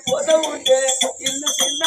పోతా ఉంటే ఇల్లు చిన్న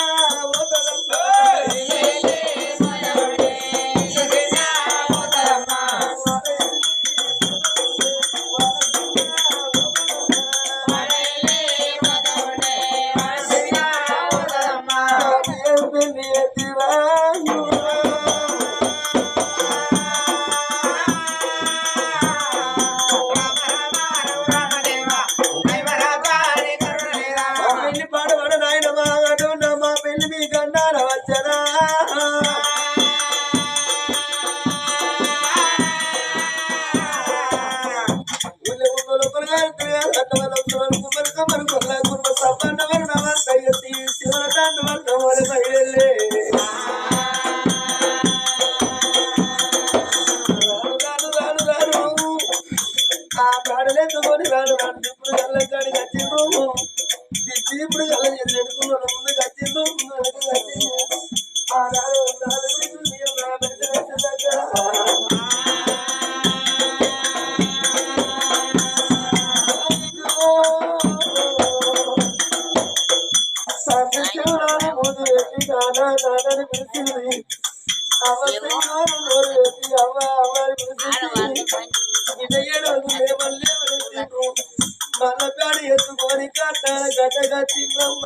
మల్లపాడి ఎత్తుకొని కట్టాల గడ్డగా చిన్నమ్మ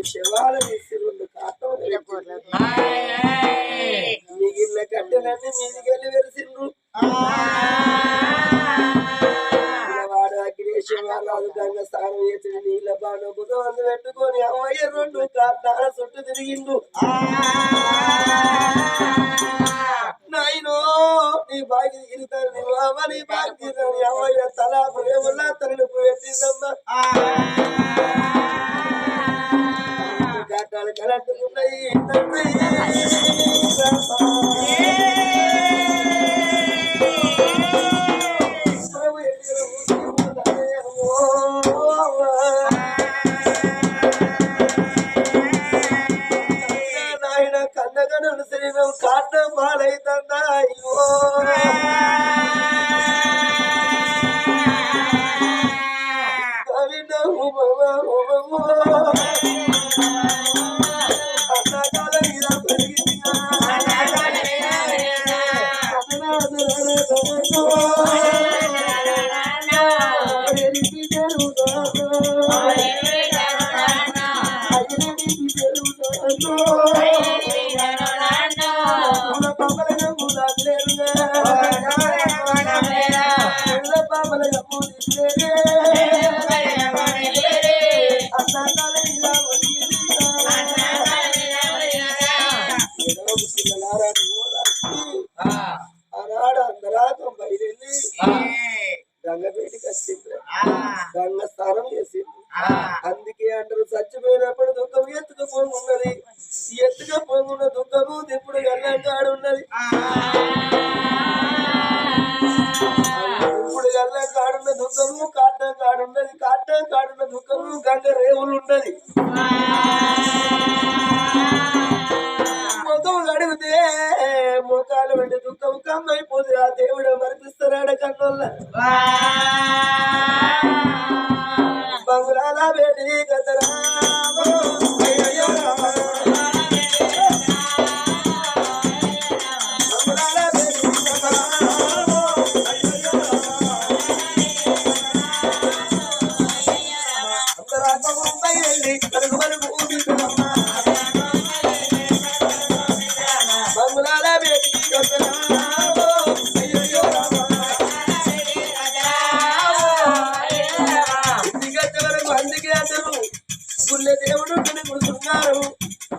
శవాల తీసి 2 కాటలు మిగిలిన కట్టెలన్నీ మీదికెళ్ళి వెలిసిండ్రు వాడు అగ్రేశవాళ్ళు గంగ స్నానం చేసి నీళ్ళ బాణ బుధం పెట్టుకొని అమ్మయ్య 2 కాటాల చుట్టూ తిరిగిండు నాయనో నీ బాగి తిరుగుతాను నీ బాబా నీ బాగి తిరుగుతాను అమ్మయ్య తలా ప్రేమలా తరలిపు పెట్టిందమ్మా కాటాలు కలట్టుకున్నాయి నాయన కన్నగను శరీరం కాట మాలైతుందా అయ్యో ఆనాడు అందరాకం బయలుదేరి గంగపేటికి వచ్చింది గంగ స్నానం చేసింది అందుకే అంటారు చచ్చిపోయినప్పుడు దుఃఖం ఎత్తుకపోనున్నది ఎత్తుకపోనున్న దుఃఖము ఇప్పుడు గల్లంగాడు ఉన్నది ఇప్పుడు గల్లంగాడున్న దుఃఖము కాటం కాడున్నది కాటం కాడున్న దుఃఖము గంగ రేవులు ఉన్నది ముఖం అడిగితే ముఖాలు వెండి దుఃఖం కమ్మైపోతే ఆ దేవుడు మరిపిస్తారాడ కన్నోళ్ళ బంగుళాల వేడి గదరా దేవుడు నిలుస్తున్నారు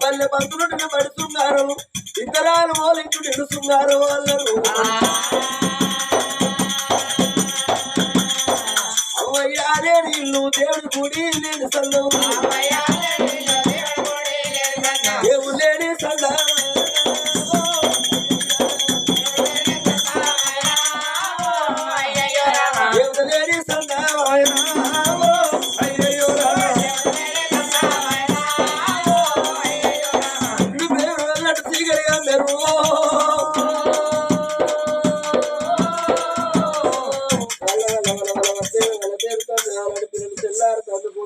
పల్లె బంధువులు పడుతున్నారు ఇతరాలు వాళ్ళు నిలుస్తున్నారు వాళ్ళరు అమ్మయ్యాలే నీళ్ళు దేవుడి గుడి లేని సల్లం దేవుడు లేని సల్లం దేవుడు లేని సల్లం అయ్యో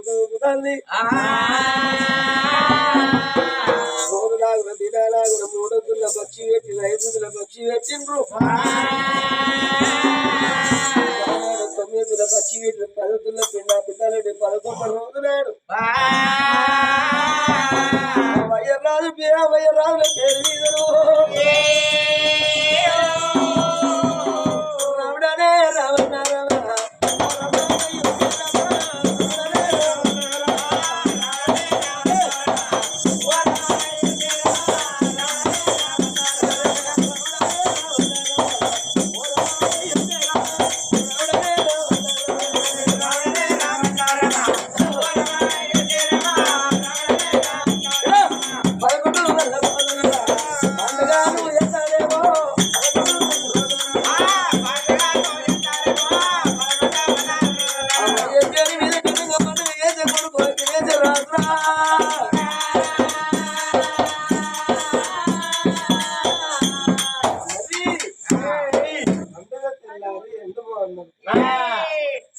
తూగుతుంది రోజులాగున దినాలాగున 3 దుల్ల పక్షి పెట్టి 5 దుల్ల పక్షి పెట్టిండ్రు 9 దుల్ల పక్షి పెట్టి 10 దుల్ల పిల్లలు 11 రోజు నాడు వయ్యరాజు వయ్యరాజుల పేరు మీదను రావడనే రావణ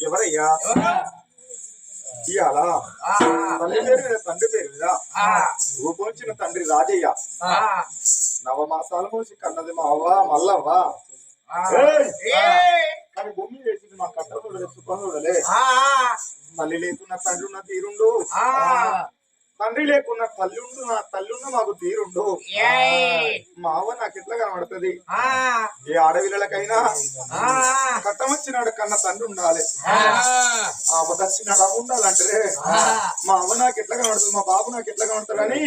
ఎవరయ్యా ఇయాలా తల్లి పేరు మీద తండ్రి పేరు మీద రూపొంచిన తండ్రి రాజయ్య నవమాసాలు మోసి కన్నది మా అవ్వ మల్లవ్వ కానీ భూమి వేసింది మా కట్టలు సుఖంలే తల్లి లేకున్న తండ్రి ఉన్న తీరుండు తండ్రి లేకున్న తల్లుండు నా తల్లున్న మాకు తీరుండు మా అవ్వ నాకు ఎట్లా కనబడుతుంది ఏ ఆడవిళ్ళకైనా కట్టమచ్చినాడు కన్న తండ్రి ఉండాలి ఆపదచ్చినాడు అవి ఉండాలంటే మా అవ్వ నాకు ఎట్లా కనబడుతుంది మా బాబు నాకు ఎట్లా కనబడతాడని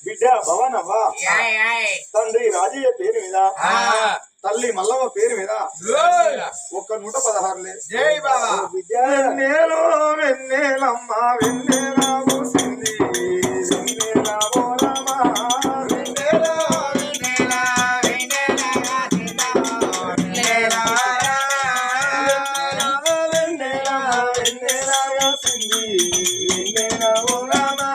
బిడ్డ భవనవ్వ తండ్రి రాజయ్య పేరు మీద తల్లి మల్లవ్వ పేరు మీద ఒక్క 116 బిడ్డ వెన్నెలో వెన్నెలమ్మ వెన్నెలా పూసింది వెన్నెలా బోలమా వెన్నెలా వెన్నెలా వెన్నెలా వెన్నెలా వెన్నెలా పూసింది వెన్నెలా బోలమా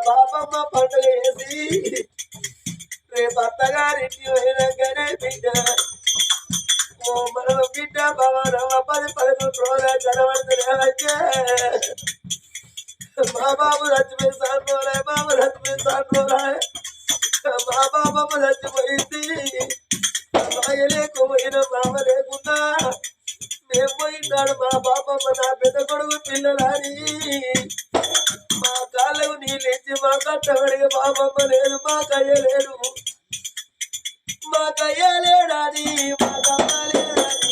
బాబమ్మ పండుగ వేసి రేపు అత్తగారింటి పోయినాకనే బిడ్డ మనం బిడ్డ భవనమ్మ 10-11 రోజులు కనబడుతున్నాయితే మా బాబు చచ్చిపోయి సార్లోలే బాబు చచ్చిపోయి సార్లోలే మా బాబమ్మ చచ్చిపోయింది లేకపోయిన బాబ లేకున్నా మేము పోయినాడు మా బాబమ్మ నా పెద్ద కొడుకు పిల్లలని మా కాళ్ళకు నీళ్ళిచ్చి మా కట్టబడిగా బాబమ్మ లేదు మా కయ్య లేడు మా కయ్య లేడని మా కమ్మ లేడని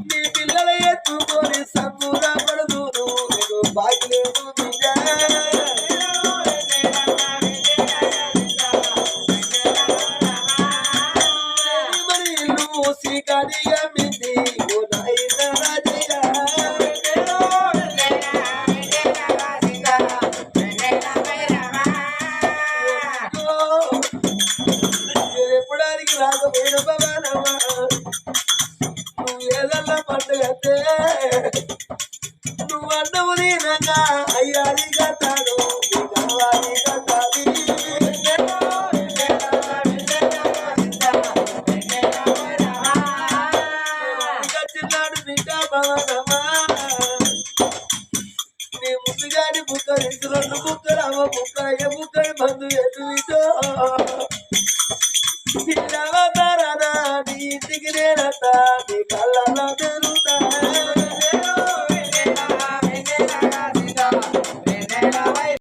నీ పిల్లల ఎత్తుకొని సమ్ము వయ్యారి గతాడు గవారి గతాది చిన్నాడు బిడ్డ భవనమా నీ ముందుగాని బుక్క రెండు బుక్కలు అవ బుక్క ఏ బుక్కని బంధు ఎటు